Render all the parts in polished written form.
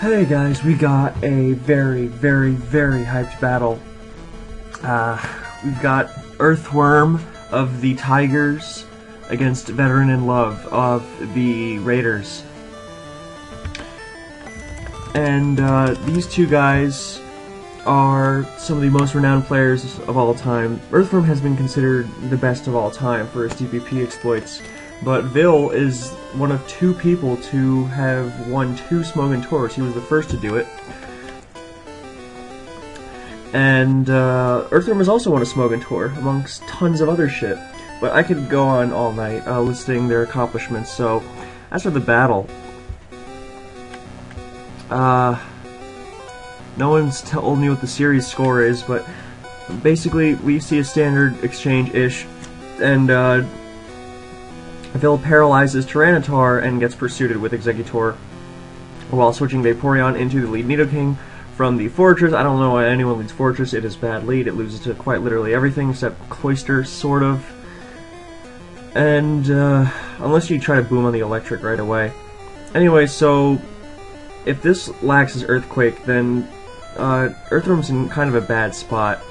Hey guys, we got a very hyped battle. We've got Earthworm of the Tigers against Veteran in Love of the Raiders. And these two guys are some of the most renowned players of all time. Earthworm has been considered the best of all time for his DPP exploits, but Vil is one of two people to have won 2 Smogon tours. He was the first to do it. And Earthworm has also won a Smogon tour, amongst tons of other shit. But I could go on all night listing their accomplishments, so as for the battle, no one's told me what the series score is, but basically we see a standard exchange-ish, and Vil paralyzes Tyranitar and gets pursued with Exeggutor while switching Vaporeon into the lead Nidoking from the Fortress. I don't know why anyone leads Fortress. It is bad lead. It loses to quite literally everything except Cloyster, sort of. And unless you try to boom on the Electric right away. Anyway, so if this lacks his Earthquake, then Earthworm's in kind of a bad spot.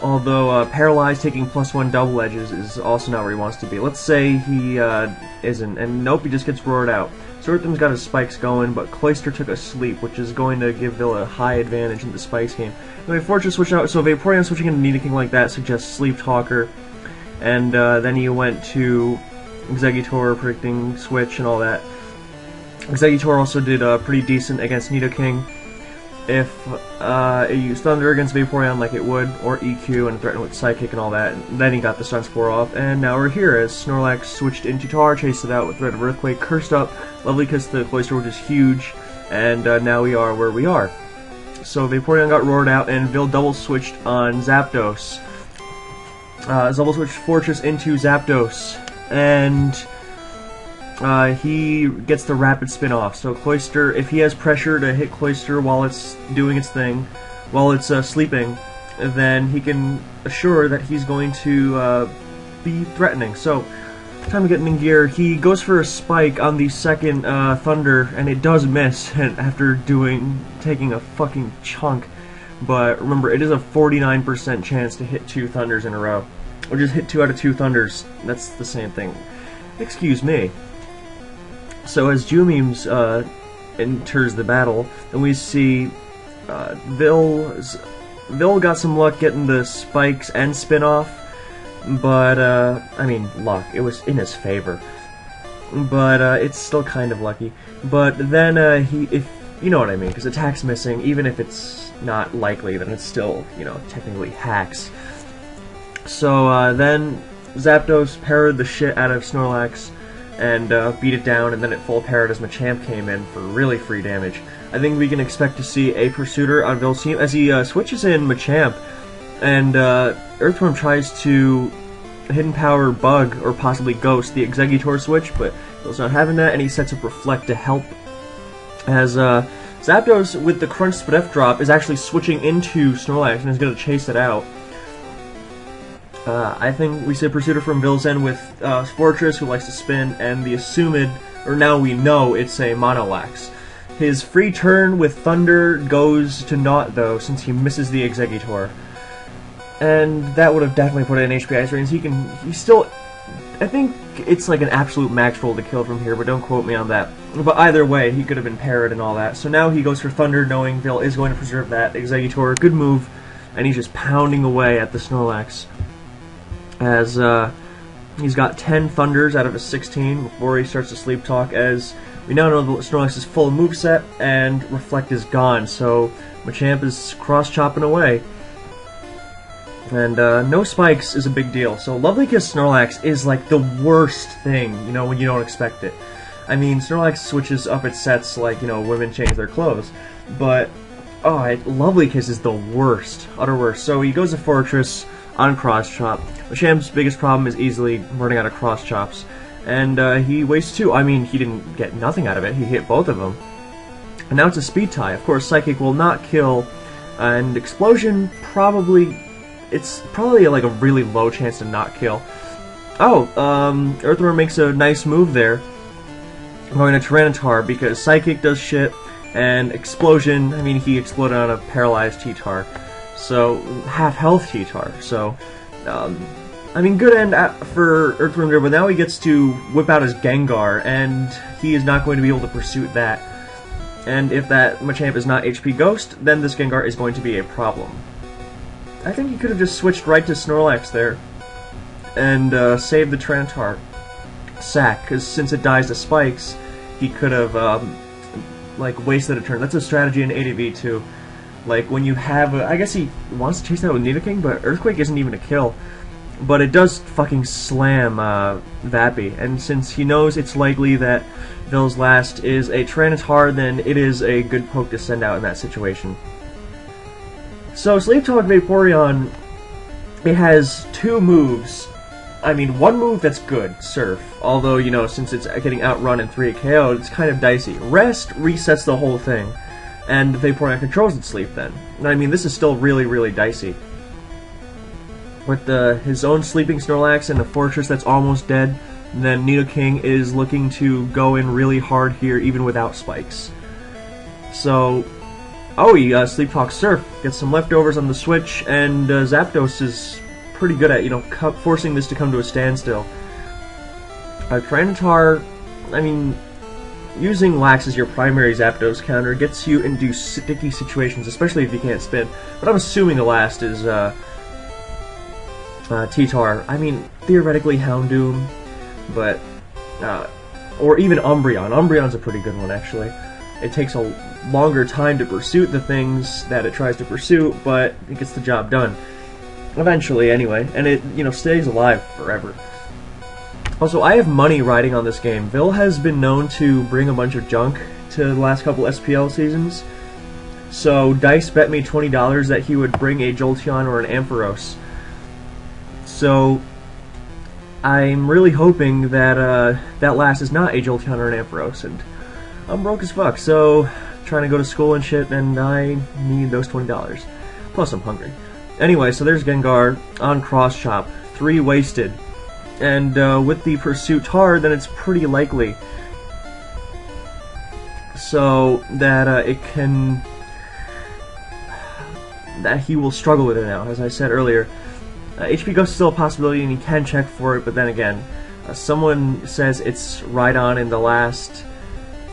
Although Paralyzed taking +1 double edges is also not where he wants to be. Let's say he isn't, and nope, he just gets roared out. So Earthworm's got his spikes going, but Cloyster took a sleep, which is going to give Vil a high advantage in the spikes game. Anyway, Fortress switch out, so Vaporeon switching into Nidoking like that suggests Sleep Talker, and then he went to Exeggutor, predicting switch and all that. Exeggutor also did pretty decent against Nidoking. If it used Thunder against Vaporeon like it would, or EQ and threatened with Psychic and all that, and then he got the Stun Spore off, and now we're here as Snorlax switched into Tar, chased it out with Threat of Earthquake, cursed up, Lovely Kiss to Cloyster, which is huge, and now we are where we are. So Vaporeon got roared out, and Vil double switched on Zapdos. Double switched Fortress into Zapdos, and he gets the rapid spin off. So Cloyster, if he has pressure to hit Cloyster while it's doing its thing, while it's sleeping, then he can assure that he's going to be threatening. So, time to get in gear. He goes for a spike on the second Thunder, and it does miss after taking a fucking chunk. But remember, it is a 49% chance to hit 2 Thunders in a row. Or just hit 2 out of 2 Thunders. That's the same thing. Excuse me. So as Jumims enters the battle, then we see Vil got some luck getting the spikes and spin-off, but, I mean, luck. It was in his favor. But, it's still kind of lucky. But then, if you know what I mean, because attack's missing, even if it's not likely, then it's still, you know, technically hacks. So, then Zapdos parried the shit out of Snorlax, and beat it down, and then it full parried as Machamp came in for really free damage. I think we can expect to see a Pursuiter on Vil's team as he switches in Machamp, and Earthworm tries to Hidden Power Bug, or possibly Ghost, the Exeggutor switch, but Vil's not having that, and he sets up Reflect to help, as Zapdos, with the Crunch Split drop, is actually switching into Snorlax and is going to chase it out. I think we see a Pursuiter from Vil's end with Fortress, who likes to spin, and the assumed, or now we know, it's a Monolax. His free turn with Thunder goes to naught, though, since he misses the Exeggutor. And that would have definitely put it in HP Ice Rain, so he's still, I think it's like an absolute max roll to kill from here, but don't quote me on that. But either way, he could have been parried and all that. So now he goes for Thunder, knowing Vil is going to preserve that Exeggutor. Good move, and he's just pounding away at the Snorlax. As he's got 10 Thunders out of his 16 before he starts to Sleep Talk, as we now know that Snorlax is full moveset and Reflect is gone, so Machamp is cross-chopping away. And no spikes is a big deal, so Lovely Kiss Snorlax is like the worst thing, you know, when you don't expect it. I mean, Snorlax switches up its sets like, you know, women change their clothes, but Lovely Kiss is the worst, utter worst. So he goes to Fortress on Cross Chop. Machamp's biggest problem is easily running out of Cross Chops, and he wastes 2. I mean, he didn't get nothing out of it, he hit both of them. And now it's a speed tie. Of course, Psychic will not kill, and Explosion it's probably like a really low chance to not kill. Oh, Earthworm makes a nice move there, I'm going to Tyranitar because Psychic does shit, and Explosion, I mean, he exploded on a paralyzed T-Tar. So, half-health T-Tar. So, I mean, good end for Earthworm there, but now he gets to whip out his Gengar, and he is not going to be able to pursue that. And if that Machamp is not HP Ghost, then this Gengar is going to be a problem. I think he could have just switched right to Snorlax there, and saved the Tyranitar sack, because since it dies to Spikes, he could have, like, wasted a turn. That's a strategy in ADV, too. Like, when you have I guess he wants to chase that with Nidoking, but Earthquake isn't even a kill. But it does fucking slam Vappy, and since he knows it's likely that Vill's last is a Tyranitar, then it is a good poke to send out in that situation. So, Sleep Talk Vaporeon, it has two moves. I mean, one move that's good, Surf, although, you know, since it's getting outrun and 3 KO, it's kind of dicey. Rest resets the whole thing, and Vaporeon controls its sleep then. I mean, this is still really, really dicey. With his own sleeping Snorlax and a Fortress that's almost dead, then Nidoking is looking to go in really hard here, even without Spikes. So, he Sleep Talk Surf, gets some leftovers on the switch, and Zapdos is pretty good at, you know, forcing this to come to a standstill. Tyranitar, I mean, using Lax as your primary Zapdos counter gets you into sticky situations, especially if you can't spin. But I'm assuming the last is T-Tar. I mean, theoretically Houndoom, but or even Umbreon. Umbreon's a pretty good one, actually. It takes a longer time to pursue the things that it tries to pursue, but it gets the job done. Eventually, anyway, and it, you know, stays alive forever. Also, I have money riding on this game. Vil has been known to bring a bunch of junk to the last couple SPL seasons, so Dice bet me $20 that he would bring a Jolteon or an Ampharos. So, I'm really hoping that that last is not a Jolteon or an Ampharos, and I'm broke as fuck, so trying to go to school and shit, and I need those $20. Plus, I'm hungry. Anyway, so there's Gengar on Cross Chop, 3 wasted, and with the Pursuit Tar, then it's pretty likely so that that he will struggle with it now. As I said earlier, HP Ghost is still a possibility, and he can check for it, but then again, someone says it's Rhydon in the last.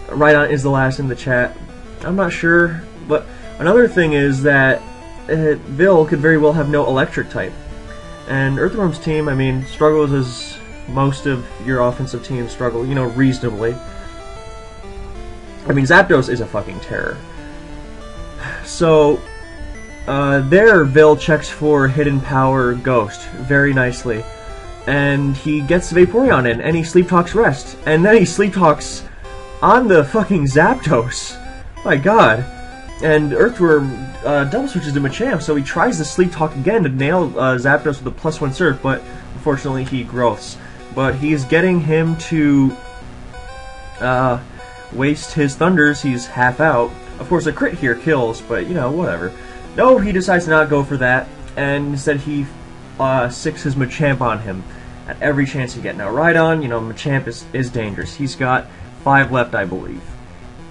Rhydon is the last in the chat. I'm not sure, but another thing is that Vil could very well have no electric type. And Earthworm's team, I mean, struggles as most of your offensive teams struggle, you know, reasonably. I mean, Zapdos is a fucking terror. So, there Vil checks for Hidden Power Ghost very nicely. And he gets Vaporeon in, and he Sleep Talks Rest. And then he Sleep Talks on the fucking Zapdos. My god. And Earthworm double switches to Machamp, so he tries to Sleep Talk again to nail Zapdos with a +1 Surf, but unfortunately he growths. But he's getting him to waste his Thunders. He's half out. Of course, a crit here kills, but, you know, whatever. No, he decides to not go for that, and instead he sicks his Machamp on him at every chance he gets. Now, Rhydon, you know, Machamp is dangerous. He's got 5 left, I believe.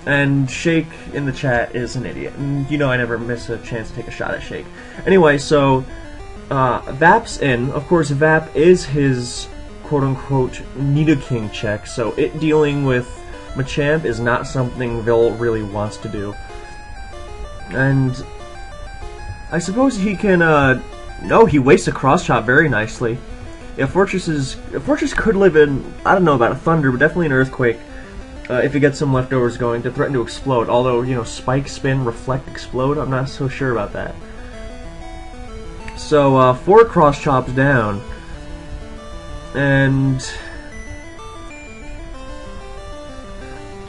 And Shake in the chat is an idiot. And you know I never miss a chance to take a shot at Shake. Anyway, so Vap's in. Of course, Vap is his quote-unquote Nidoking check, so it dealing with Machamp is not something Vil really wants to do. And I suppose he can, no, he wastes a Cross Chop very nicely. Yeah, Fortress could live in, I don't know about a Thunder, but definitely an Earthquake. If he gets some leftovers going to threaten to explode. Although, you know, Spike, Spin, Reflect, Explode, I'm not so sure about that. So, 4 Cross Chops down. And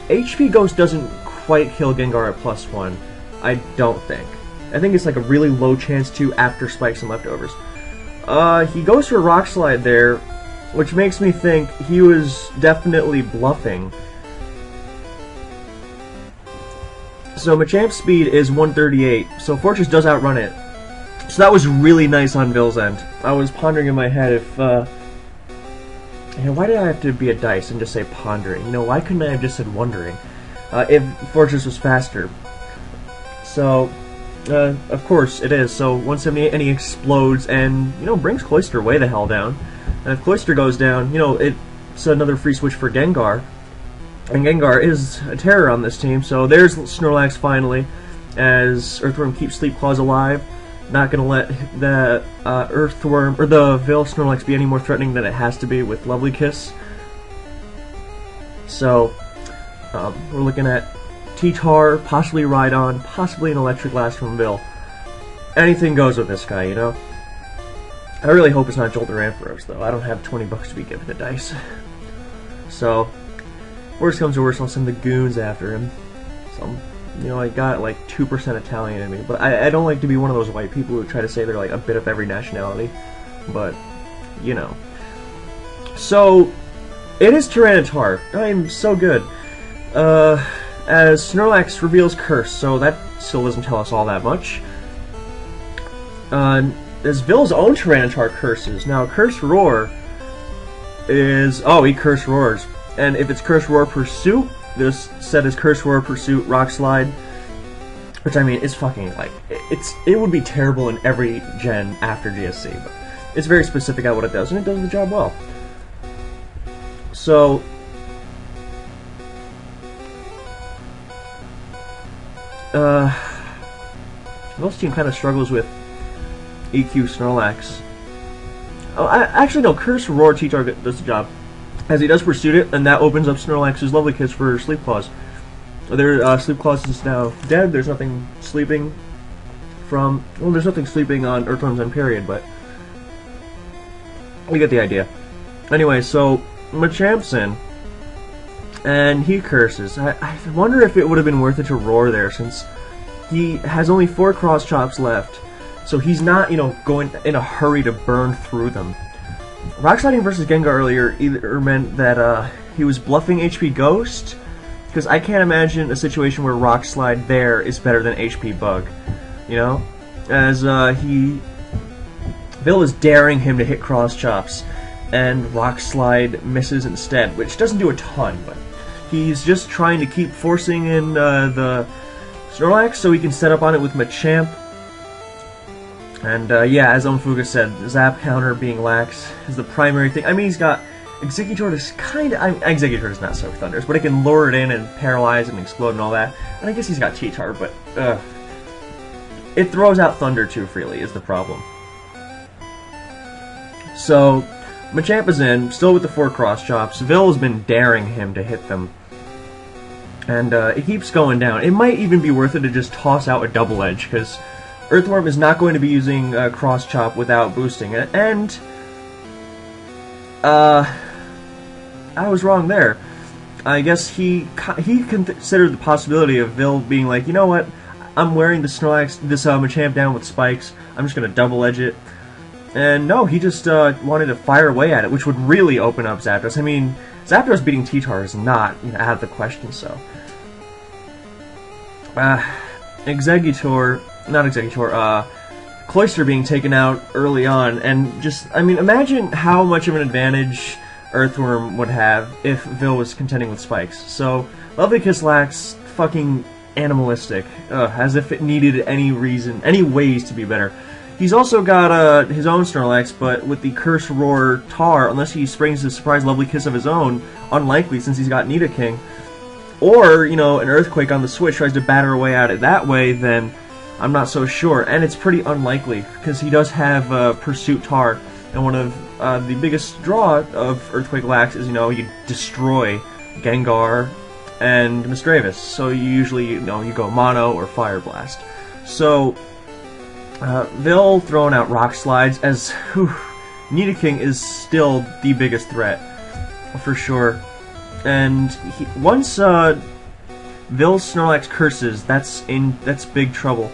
HP Ghost doesn't quite kill Gengar at +1. I don't think. I think it's like a really low chance to after Spikes and leftovers. He goes for a Rock Slide there, which makes me think he was definitely bluffing. So Machamp's speed is 138, so Fortress does outrun it. So that was really nice on Vil's end. I was pondering in my head And why did I have to be a dice and just say pondering? You know, why couldn't I have just said wondering? If Fortress was faster. So, of course it is. So 178, and he explodes and, you know, brings Cloyster way the hell down. And if Cloyster goes down, you know, it's another free switch for Gengar. And Gengar is a terror on this team, so there's Snorlax finally, as Earthworm keeps Sleep Claws alive. Not gonna let the Earthworm, or the Veil Snorlax be any more threatening than it has to be with Lovely Kiss. So, we're looking at T-Tar, possibly Rhydon, possibly an Electric Blast from Vil. Anything goes with this guy, you know? I really hope it's not Jolteran Ampharos, though. I don't have 20 bucks to be given to dice. So, worst comes to worst, I'll send the goons after him. So, you know, I got like 2% Italian in me, but I don't like to be one of those white people who try to say they're like a bit of every nationality. But, you know. So, it is Tyranitar. I'm so good. As Snorlax reveals Curse, so that still doesn't tell us all that much. As Vil's own Tyranitar curses. Now, Curse Roar is... Oh, he Curse Roars. And if it's Curse Roar Pursuit, this set is Curse Roar Pursuit Rock Slide. Which, I mean, it's fucking, like... It would be terrible in every gen after GSC, but it's very specific at what it does, and it does the job well. So... Most team kind of struggles with EQ Snorlax. Oh, actually no, Curse Roar T-Tar does the job, as he does Pursuit it, and that opens up Snorlax's Lovely Kiss for Sleep Claws. Their Sleep Claws is now dead. There's nothing sleeping from... Well, there's nothing sleeping on Earthworm's End period, but we get the idea. Anyway, so Machamp's in, and he curses. I wonder if it would have been worth it to roar there, since he has only 4 cross chops left, so he's not, you know, going in a hurry to burn through them. Rock Sliding versus Gengar earlier either meant that he was bluffing HP Ghost, because I can't imagine a situation where Rock Slide there is better than HP Bug, you know? As Vil is daring him to hit cross chops, and Rock Slide misses instead, which doesn't do a ton, but he's just trying to keep forcing in the Snorlax so he can set up on it with Machamp. And yeah, as Umfuga said, Zap counter being lax is the primary thing. I mean, he's got Exeggutor to kind of... Exeggutor is not so thunders, but it can lure it in and paralyze and explode and all that. And I guess he's got T-Tar, but it throws out Thunder too freely is the problem. So, Machamp is in, still with the 4 cross chops. Vil has been daring him to hit them. And it keeps going down. It might even be worth it to just toss out a Double Edge, because Earthworm is not going to be using cross chop without boosting it. And I was wrong there. I guess he considered the possibility of Vil being like, you know what, I'm wearing the Snorlax, this Machamp down with spikes, I'm just going to Double Edge it. And no, he just wanted to fire away at it, which would really open up Zapdos. I mean, Zapdos beating T-Tar is not, you know, out of the question, so. Cloyster being taken out early on, and just, I mean, imagine how much of an advantage Earthworm would have if Vil was contending with spikes. So, Lovely Kiss lacks fucking animalistic, as if it needed any reason, any ways to be better. He's also got his own Snorlax, but with the Curse Roar Tar, unless he springs a surprise Lovely Kiss of his own, unlikely since he's got Nidoking, or, you know, an Earthquake on the Switch tries to batter away at it that way, then I'm not so sure. And it's pretty unlikely, because he does have Pursuit Tar, and one of the biggest draw of Earthquake Lax is, you know, you destroy Gengar and Misdreavus, so you usually, you know, you go Mono or Fire Blast. So Vil throwing out Rock Slides, as Nidoking is still the biggest threat, for sure. And once Vil's Snorlax curses, that's big trouble,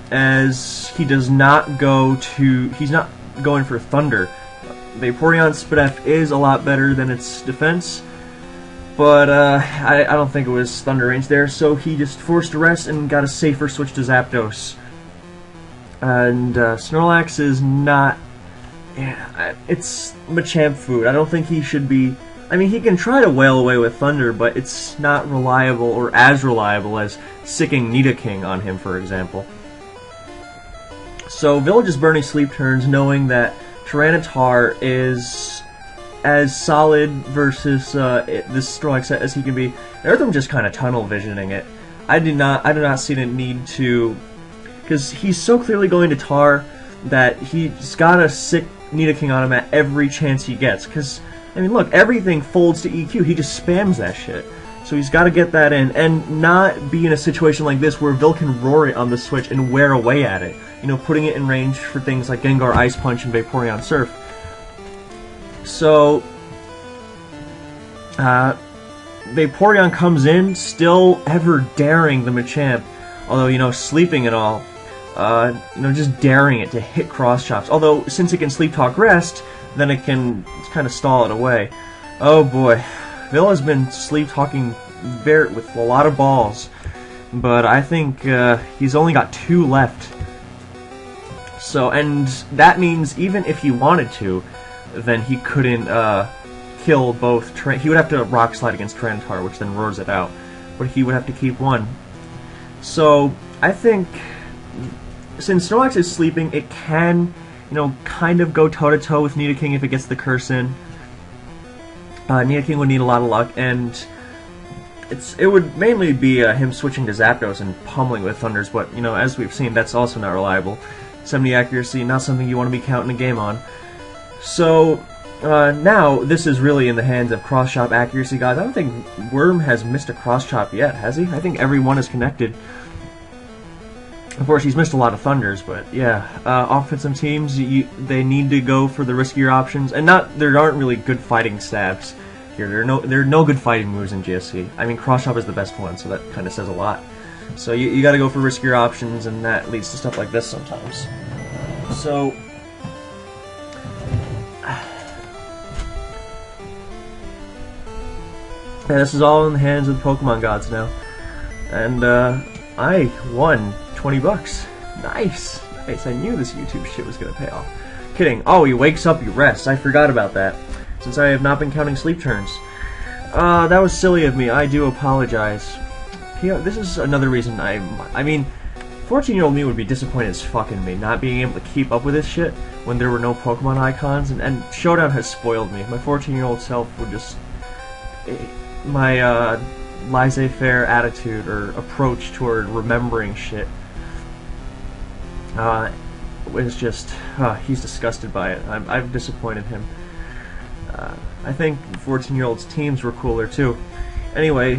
as he does not go to, he's not going for Thunder. Vaporeon Spadef is a lot better than its defense, but I don't think it was Thunder range there, so he just forced a rest and got a safer switch to Zapdos. And Snorlax is not yeah, it's Machamp food. I don't think he should be. I mean, he can try to wail away with Thunder, but it's not reliable or as reliable as sicking Nidoking on him, for example. So Village is burning Sleep Turns, knowing that Tyranitar is as solid versus this Snorlax as he can be. Earthworm just kind of tunnel visioning it. I do not see the need to, because he's so clearly going to Tar that he's got to sick Nidoking on him at every chance he gets. Because I mean, look, everything folds to EQ. He just spams that shit. So he's got to get that in, and not be in a situation like this where Vil can roar it on the switch and wear away at it. You know, putting it in range for things like Gengar Ice Punch and Vaporeon Surf. So, Vaporeon comes in, still ever daring the Machamp. Although, you know, sleeping and all. You know, just daring it to hit Cross Chops. Although, since it can Sleep Talk Rest, then it can kind of stall it away. Oh boy. Vil has been Sleep Talking with a lot of balls. But I think he's only got 2 left. So, and that means even if he wanted to, then he couldn't kill both. He would have to Rock Slide against Tyranitar, which then roars it out. But he would have to keep 1. So, I think since Snorlax is sleeping, it can, you know, kind of go toe-to-toe with Nidoking if it gets the curse in. Nidoking would need a lot of luck, and it would mainly be him switching to Zapdos and pummeling with Thunders, but, you know, as we've seen, that's also not reliable. 70 accuracy, not something you want to be counting a game on. So, now, this is really in the hands of cross-chop accuracy guys. I don't think Worm has missed a cross-chop yet, has he? I think every one is connected. Of course, he's missed a lot of Thunders, but yeah, offensive teams, they need to go for the riskier options, and there aren't really good fighting stabs here. There are no good fighting moves in GSC. I mean, Cross Chop is the best one, so that kind of says a lot. So you got to go for riskier options, and that leads to stuff like this sometimes. So, yeah, this is all in the hands of the Pokemon gods now, and I won 20 bucks. Nice. Nice. I knew this YouTube shit was gonna pay off. Kidding. Oh, he wakes up, he rests. I forgot about that, since I have not been counting sleep turns. That was silly of me. I do apologize. This is another reason I mean, 14-year-old me would be disappointed as fuck in me, not being able to keep up with this shit when there were no Pokemon icons, and Showdown has spoiled me. My 14-year-old self would just... my, laissez-faire attitude or approach toward remembering shit was just, he's disgusted by it. I've disappointed him. I think 14-year-olds' teams were cooler too. Anyway,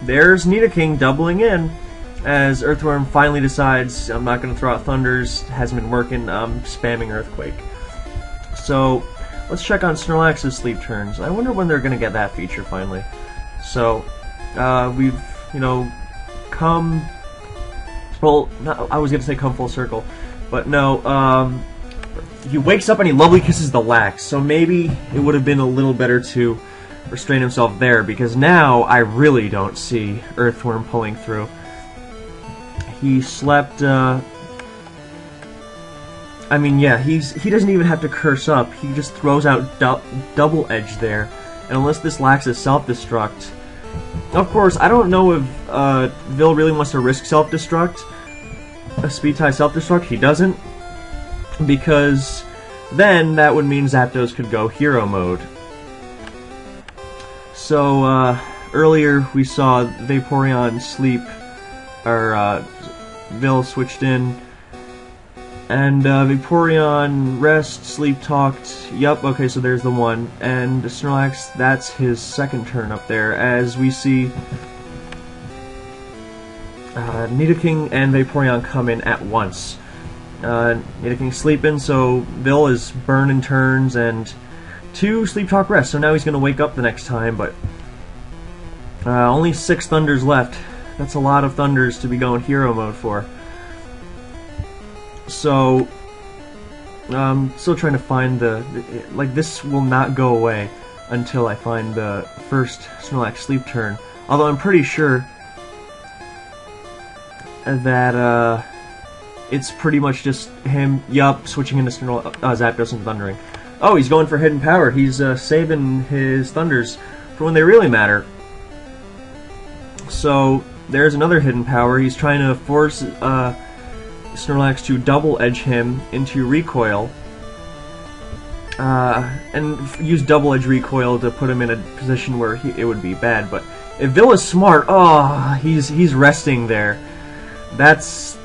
there's Nidoking doubling in as Earthworm finally decides I'm not going to throw out Thunders, hasn't been working, I'm spamming Earthquake. So, let's check on Snorlax's sleep turns. I wonder when they're going to get that feature finally. So, we've, you know, come, well, I was going to say come full circle, but no, he wakes up and he lovely kisses the lax, so maybe it would have been a little better to restrain himself there, because now I really don't see Earthworm pulling through. He slept, I mean, yeah, he doesn't even have to curse up, he just throws out double edge there, and unless this lax is self-destruct, of course, I don't know if Vil really wants to risk self-destruct, a speed tie self-destruct. He doesn't, because then that would mean Zapdos could go hero mode. So earlier we saw Vaporeon sleep, or Vil switched in, and Vaporeon rest, sleep talked. Yup, okay, so there's the one. And Snorlax, that's his second turn up there, as we see Nidoking and Vaporeon come in at once. Nidoking sleeping, so Vil is burning turns, and 2 sleep talk rest, so now he's going to wake up the next time, but only 6 Thunders left. That's a lot of Thunders to be going hero mode for. So, still trying to find like, this will not go away until I find the first Snorlax sleep turn. Although I'm pretty sure that, it's pretty much just him, switching into Zapdos and Thundering. Oh, he's going for Hidden Power. He's saving his Thunders for when they really matter. So, there's another Hidden Power. He's trying to force Snorlax to double edge him into Recoil. And use double edge Recoil to put him in a position where it would be bad. But if Vil is smart, he's resting there. That's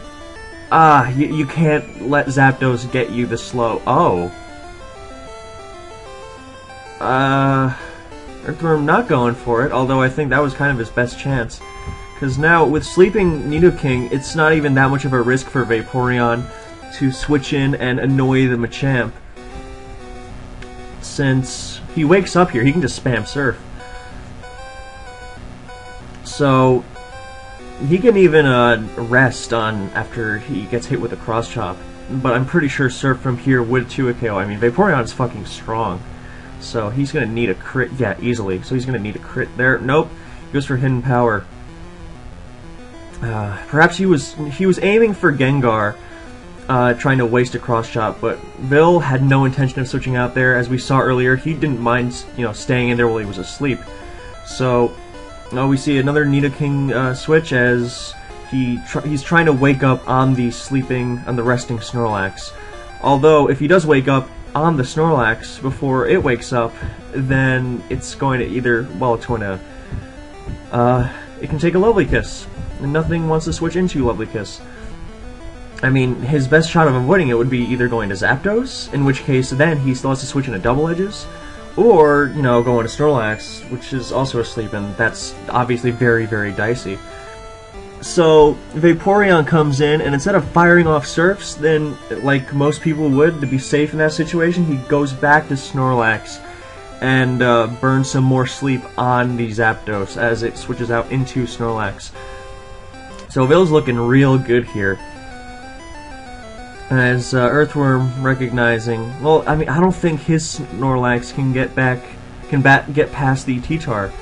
you can't let Zapdos get you the slow. Earthworm not going for it, although I think that was kind of his best chance. Because now, with sleeping Nidoking, it's not even that much of a risk for Vaporeon to switch in and annoy the Machamp. Since he wakes up here, he can just spam Surf. So, he can even rest on after he gets hit with a Cross Chop. But I'm pretty sure Surf from here would 2 KO. I mean, Vaporeon is fucking strong. So he's going to need a crit, yeah, easily. So he's going to need a crit there. Nope, goes for Hidden Power. Perhaps he was aiming for Gengar, trying to waste a Cross Chop, but Vil had no intention of switching out there. As we saw earlier, he didn't mind, staying in there while he was asleep. So, we see another Nidoking switch as he's trying to wake up on the resting Snorlax. Although, if he does wake up on the Snorlax before it wakes up, then it's going to it can take a Lovely Kiss, and nothing wants to switch into Lovely Kiss. I mean, his best shot of avoiding it would be either going to Zapdos, in which case then he still has to switch into Double Edges, or, going to Snorlax, which is also asleep, and that's obviously very, very dicey. So, Vaporeon comes in, and instead of firing off Surfs, then, like most people would, to be safe in that situation, he goes back to Snorlax and burns some more sleep on the Zapdos as it switches out into Snorlax. So Vil's looking real good here. As Earthworm recognizing, well, I mean, I don't think his Snorlax can get past the T-Tar.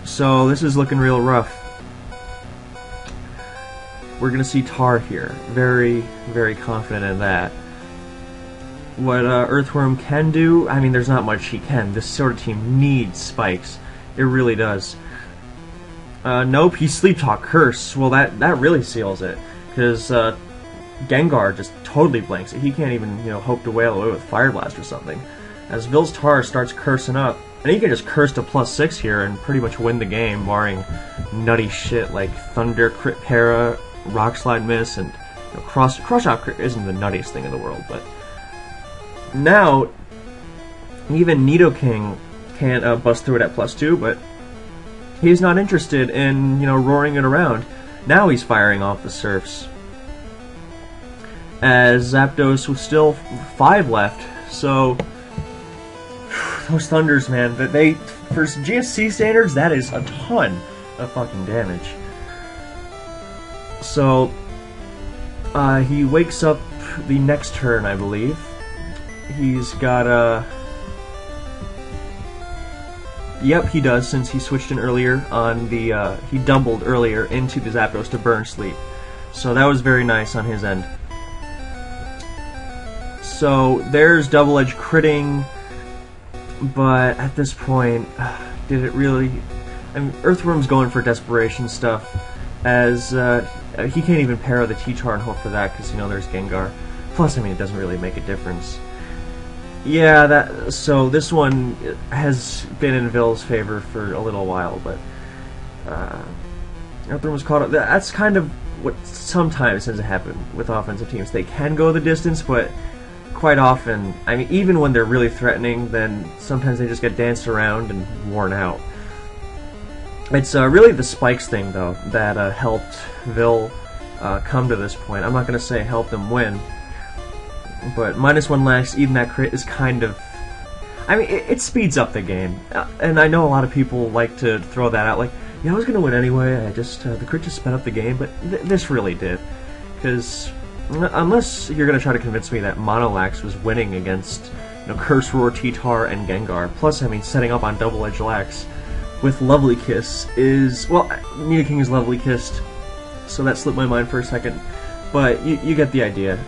So this is looking real rough. We're gonna see Tar here. Very, very confident in that. What Earthworm can do, I mean, there's not much he can. This sort of team needs spikes. It really does. Nope, he Sleep Talk Curse. Well, that really seals it, because Gengar just totally blanks it. He can't even, hope to wail away with Fire Blast or something. As Vil's Tar starts cursing up, and he can just curse to +6 here and pretty much win the game, barring nutty shit like Thunder, Crit Para, Rock Slide Miss, and Cross Shot Crit isn't the nuttiest thing in the world, but now even Nidoking can't bust through it at +2, but he's not interested in, roaring it around. Now he's firing off the Surfs. As Zapdos was still 5 left, so those Thunders, man, for GSC standards, that is a ton of fucking damage. So he wakes up the next turn, I believe. He's got a... Yep, he does, since he switched in earlier on the... he doubled earlier into the Zapdos to burn sleep. So that was very nice on his end. So there's Double Edge critting, but at this point, did it really... I mean, Earthworm's going for desperation stuff, as he can't even para the T-Tar and hope for that, because, there's Gengar. Plus, I mean, it doesn't really make a difference. Yeah, so this one has been in Vil's favor for a little while, but Earthworm was caught up. That's kind of what sometimes tends to happen with offensive teams. They can go the distance, but quite often, I mean, even when they're really threatening, then sometimes they just get danced around and worn out. It's really the spikes thing, though, that helped Vil come to this point. I'm not going to say helped him win, but -1 lax, even that crit is kind of... I mean, it speeds up the game, and I know a lot of people like to throw that out, like, yeah, I was going to win anyway, the crit just sped up the game, but this really did, because unless you're going to try to convince me that Monolax was winning against, Curse Roar, T-Tar, and Gengar, plus, I mean, setting up on Double Edge Lax with Lovely Kiss is... Well, Nidoking is Lovely Kissed, so that slipped my mind for a second. But you get the idea.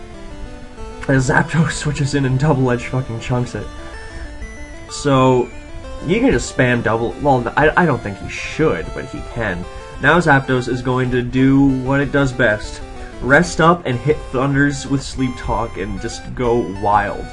As Zapdos switches in and Double Edge fucking chunks it. So, you can just spam double... Well, I don't think he should, but he can. Now Zapdos is going to do what it does best. Rest up and hit Thunders with Sleep Talk and just go wild.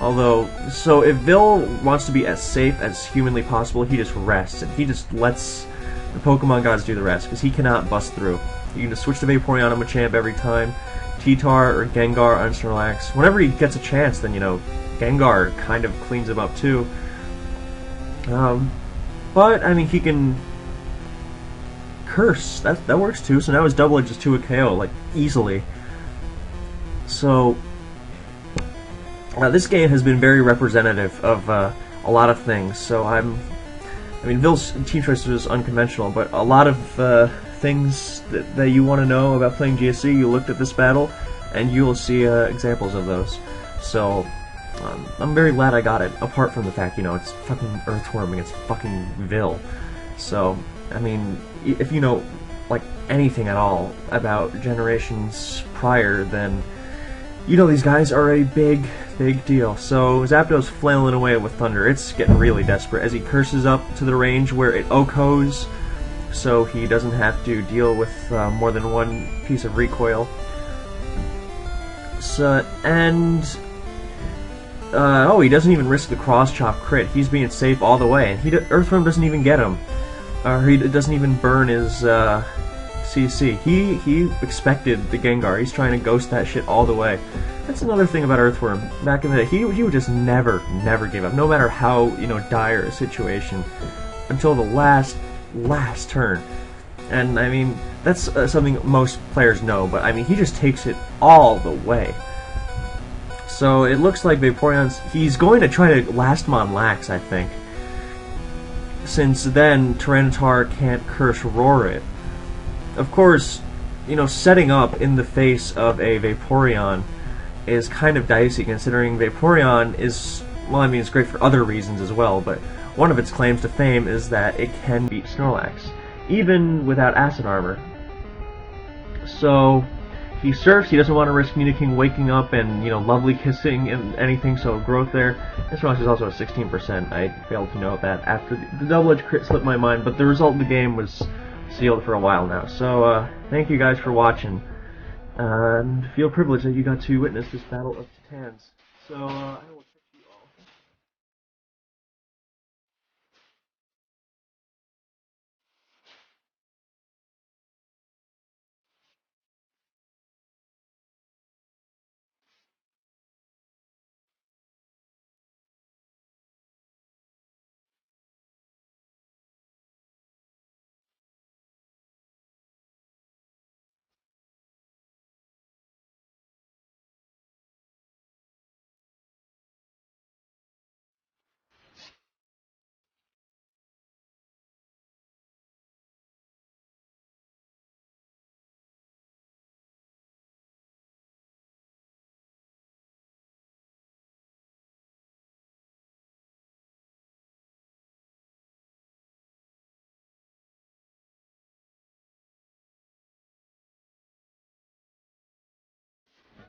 Although, so if Vil wants to be as safe as humanly possible, he just rests, and he just lets the Pokemon gods do the rest, because he cannot bust through. You can just switch to Vaporeon on Machamp every time, T-Tar or Gengar on Snorlax. Whenever he gets a chance, then, you know, Gengar kind of cleans him up too. But, I mean, he can Curse. That works too, so now his Double Edge is 2 a KO, like, easily. So, this game has been very representative of a lot of things, so I mean, Vil's team choice was unconventional, but a lot of things that you want to know about playing GSC, you looked at this battle, and you will see examples of those. So, I'm very glad I got it, apart from the fact, you know, it's fucking Earthworm against fucking Vil. So, I mean, if you know, like, anything at all about generations prior, then you know these guys are a big deal. So Zapdos flailing away with Thunder. It's getting really desperate as he curses up to the range where it OHKOs, so he doesn't have to deal with more than one piece of recoil. So, and oh, he doesn't even risk the cross chop crit. He's being safe all the way, and Earthworm doesn't even get him, or he doesn't even burn his CC. He expected the Gengar. He's trying to ghost that shit all the way. That's another thing about Earthworm. Back in the day, he would just never give up, no matter how, you know, dire a situation, until the last turn. And I mean, that's something most players know, but I mean, he just takes it all the way. So it looks like he's going to try to last him on Lax, I think. Since then, Tyranitar can't Curse Roar it. Of course, you know, setting up in the face of a Vaporeon is kind of dicey, considering Vaporeon is, well, I mean, it's great for other reasons as well, but one of its claims to fame is that it can beat Snorlax, even without Acid Armor. So, he surfs, he doesn't want to risk Nidoking waking up and, you know, lovely kissing and anything, so growth there. And Snorlax is also a 16%. I failed to note that after the Double Edge crit slipped my mind, but the result of the game was sealed for a while now. So, thank you guys for watching, and feel privileged that you got to witness this battle of titans. So,